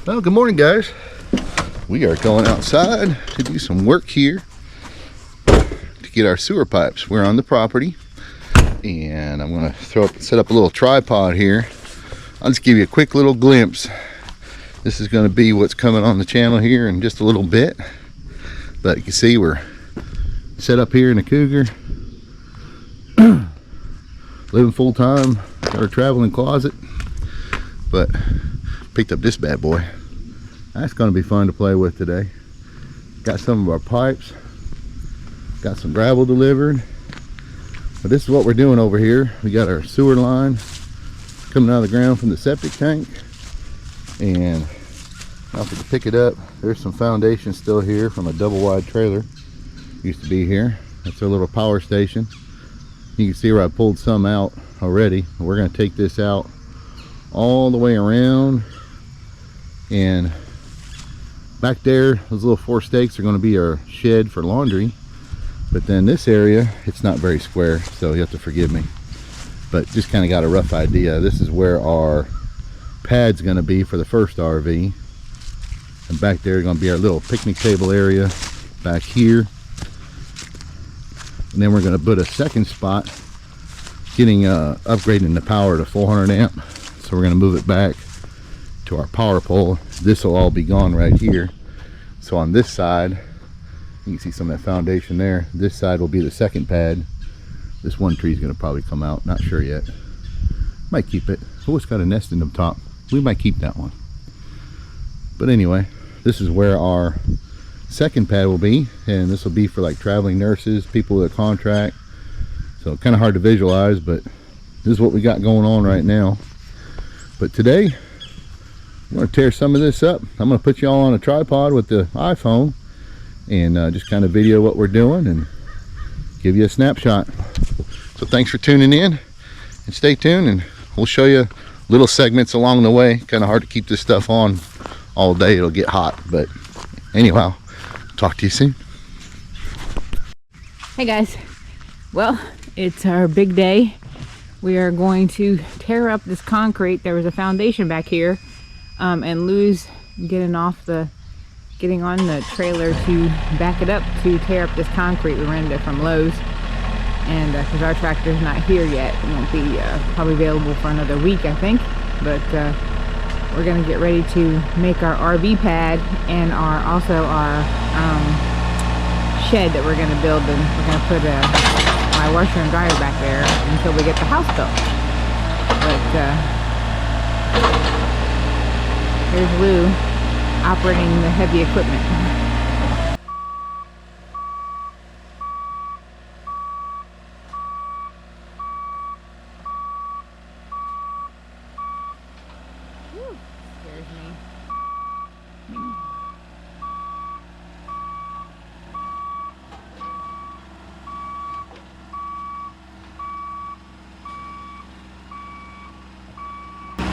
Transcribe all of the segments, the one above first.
Well, good morning, guys. We are going outside to do some work here to get our sewer pipes. We're on the property, and I'm going to set up a little tripod here. I'll just give you a quick little glimpse. This is going to be what's coming on the channel here in just a little bit. But you can see we're set up here in the Cougar, living full time, got our traveling closet, but picked up this bad boy. That's going to be fun to play with today. Got some of our pipes, got some gravel delivered, but this is what we're doing over here. We got our sewer line coming out of the ground from the septic tank, and I'll have to pick it up. There's some foundation still here from a double wide trailer used to be here. That's our little power station. You can see where I pulled some out already. We're going to take this out all the way around, and back there, those little 4 stakes are going to be our shed for laundry. But then this area, it's not very square, so you have to forgive me, but just kind of got a rough idea. This is where our pad's going to be for the first RV, and back there is going to be our little picnic table area back here. And then we're going to put a second spot, upgrading the power to 400 amp. So we're going to move it back to our power pole. This will all be gone right here. So on this side, you can see some of that foundation there. This side will be the second pad. This one tree is going to probably come out. Not sure yet. Might keep it. Oh, it's got a nest in the top. We might keep that one. But anyway, this is where our second pad will be, and this will be for like traveling nurses, people with a contract. So kind of hard to visualize, but this is what we got going on right now. But today I'm going to tear some of this up. I'm going to put you all on a tripod with the iPhone and just kind of video what we're doing and give you a snapshot. So thanks for tuning in, and stay tuned, and we'll show you little segments along the way. Kind of hard to keep this stuff on all day, it'll get hot. But anyhow, talk to you soon. Hey guys, well, it's our big day. We are going to tear up this concrete. There was a foundation back here, and Lou's getting on the trailer to back it up to tear up this concrete. We rented it from Lowe's, and because our tractor's not here yet, it won't be probably available for another week, I think. But we're gonna get ready to make our RV pad and also our shed that we're gonna build, and we're gonna put my washer and dryer back there until we get the house built. But here's Lou operating the heavy equipment. Scares me.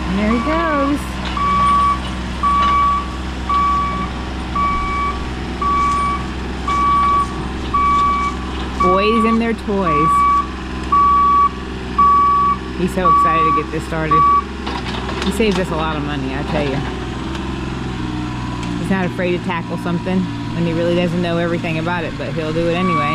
And there he goes. Boys and their toys. He's so excited to get this started. He saves us a lot of money, I tell you. He's not afraid to tackle something when he really doesn't know everything about it, but he'll do it anyway.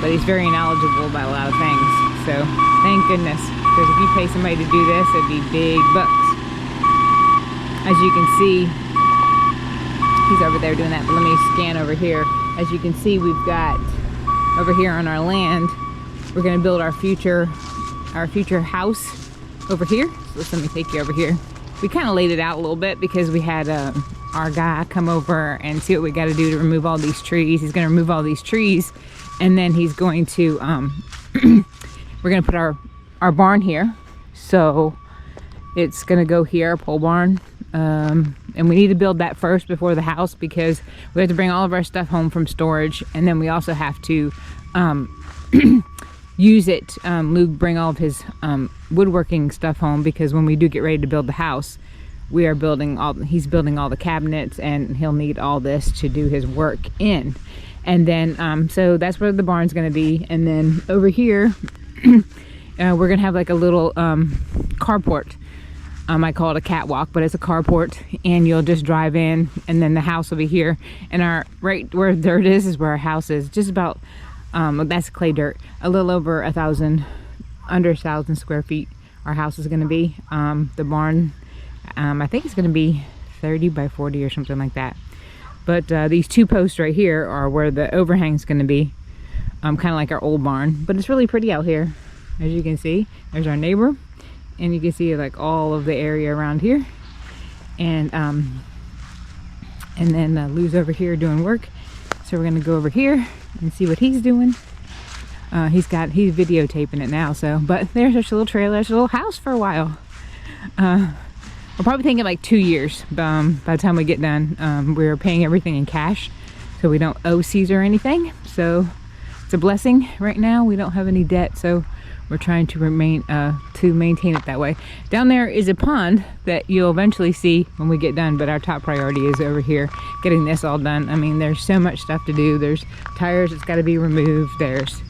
But he's very knowledgeable about a lot of things, so thank goodness. Because if you pay somebody to do this, it'd be big bucks. As you can see, he's over there doing that, but let me scan over here. As you can see, we've got over here on our land, we're going to build our future house over here. So let me take you over here. We kind of laid it out a little bit because we had our guy come over and see what we got to do to remove all these trees. He's going to remove all these trees, and then he's going to we're going to put our barn here. So it's going to go here, our pole barn, and we need to build that first before the house, because we have to bring all of our stuff home from storage, and then we also have to use it. Luke bring all of his woodworking stuff home, because when we do get ready to build the house, he's building all the cabinets, and he'll need all this to do his work in. And then so that's where the barn's going to be. And then over here we're going to have like a little carport I call it a catwalk, but it's a carport, and you'll just drive in, and then the house will be here. And our right where dirt is where our house is. Just about that's clay dirt. A little over 1,000, under 1,000 square feet. Our house is going to be. The barn, I think it's going to be 30 by 40 or something like that. But these two posts right here are where the overhang is going to be. Kind of like our old barn, but it's really pretty out here. As you can see, there's our neighbor. And you can see like all of the area around here, and then Lou's over here doing work, so we're gonna go over here and see what he's doing. He's videotaping it now, so, but there's our little trailer, there's a little house for a while. We're probably thinking like 2 years by the time we get done. We're paying everything in cash, so we don't owe Caesar anything, so it's a blessing right now. We don't have any debt, so we're trying to maintain it that way. Down there is a pond that you'll eventually see when we get done, but our top priority is over here, getting this all done. I mean, there's so much stuff to do. There's tires that's got to be removed. There's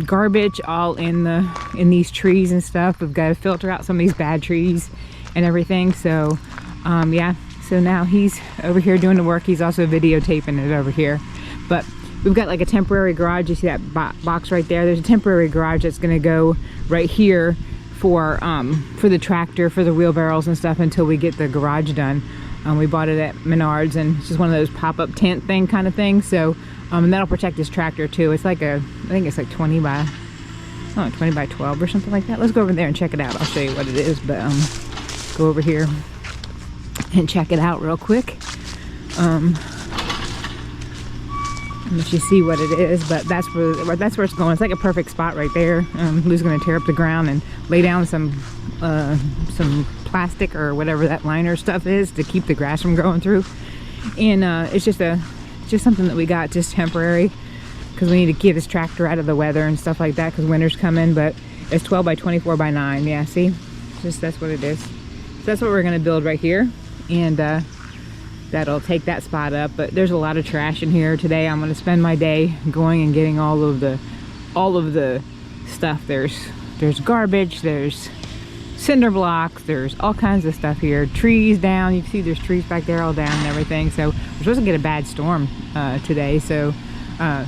garbage all in these trees and stuff. We've got to filter out some of these bad trees and everything. So yeah, so now he's over here doing the work. He's also videotaping it over here. But we've got like a temporary garage. You see that box right there? There's a temporary garage that's gonna go right here for the tractor, for the wheelbarrows and stuff, until we get the garage done. We bought it at Menards, and it's just one of those pop-up tent thing kind of thing. So and that'll protect this tractor too. It's like I think it's like 20 by 12 or something like that. Let's go over there and check it out. I'll show you what it is, but go over here and check it out real quick. Let you see what it is, but that's where it's going. It's like a perfect spot right there. Lou's going to tear up the ground and lay down some plastic or whatever that liner stuff is to keep the grass from growing through. And it's just something that we got just temporary, because we need to keep this tractor out of the weather and stuff like that, because winter's coming. But it's 12 by 24 by 9. Yeah, see, that's what it is. So that's what we're going to build right here, and that'll take that spot up. But there's a lot of trash in here today. I'm going to spend my day going and getting all of the stuff. There's garbage, there's cinder blocks, there's all kinds of stuff here. Trees down, you can see there's trees back there all down and everything. So we're supposed to get a bad storm today, so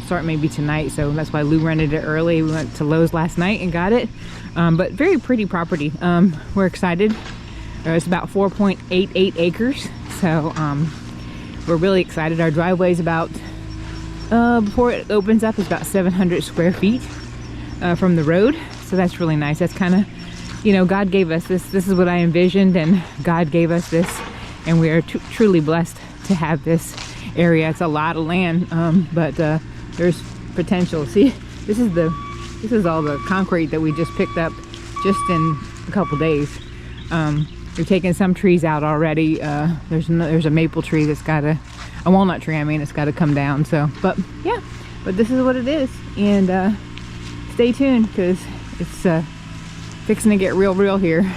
start maybe tonight. So that's why Lou rented it early. We went to Lowe's last night and got it. But very pretty property. We're excited. It's about 4.88 acres. So we're really excited. Our driveway's about, before it opens up, is about 700 square feet from the road. So that's really nice. That's kind of, you know, God gave us this. This is what I envisioned, and God gave us this, and we are truly blessed to have this area. It's a lot of land, but there's potential. See, this is all the concrete that we just picked up just in a couple days. We've taken some trees out already. There's a maple tree that's got a walnut tree. I mean, it's got to come down. So, but yeah, but this is what it is, and stay tuned, because it's fixing to get real here.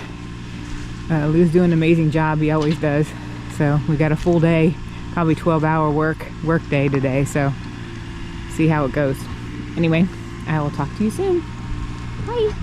Lou's doing an amazing job. He always does. So we got a full day, probably 12-hour work day today. So see how it goes. Anyway, I will talk to you soon. Bye.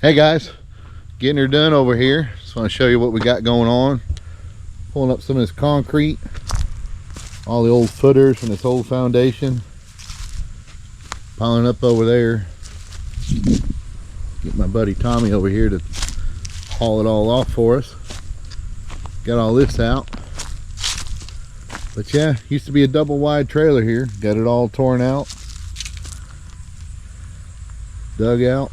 Hey guys, getting her done over here. Just want to show you what we got going on. Pulling up some of this concrete, all the old footers from this old foundation, piling up over there. Get my buddy Tommy over here to haul it all off for us. Got all this out. But yeah, used to be a double wide trailer here. Got it all torn out, dug out.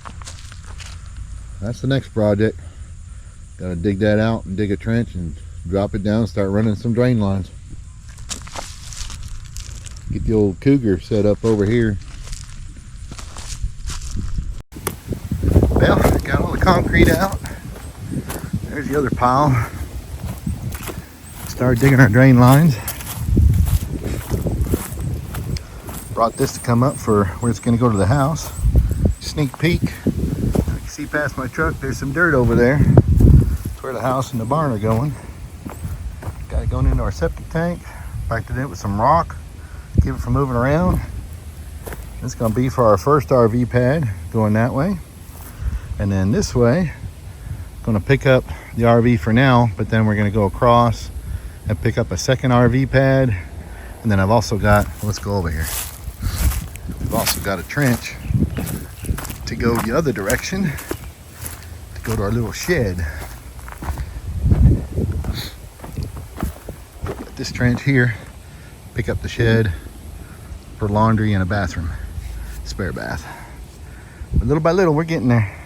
That's the next project. Gotta dig that out and dig a trench and drop it down and start running some drain lines. Get the old Cougar set up over here. Well, got all the concrete out. There's the other pile. Start digging our drain lines. Brought this to come up for where it's going to go to the house. Sneak peek. You can see past my truck, there's some dirt over there. That's where the house and the barn are going. Got it going into our septic tank. Packed it in with some rock. Keep it from moving around. It's going to be for our first RV pad going that way. And then this way, going to pick up the RV for now, but then we're going to go across and pick up a second RV pad. And then I've also got, let's go over here. We've also got a trench to go the other direction to go to our little shed. Got this trench here, pick up the shed for laundry and a bathroom, spare bath. But little by little, we're getting there.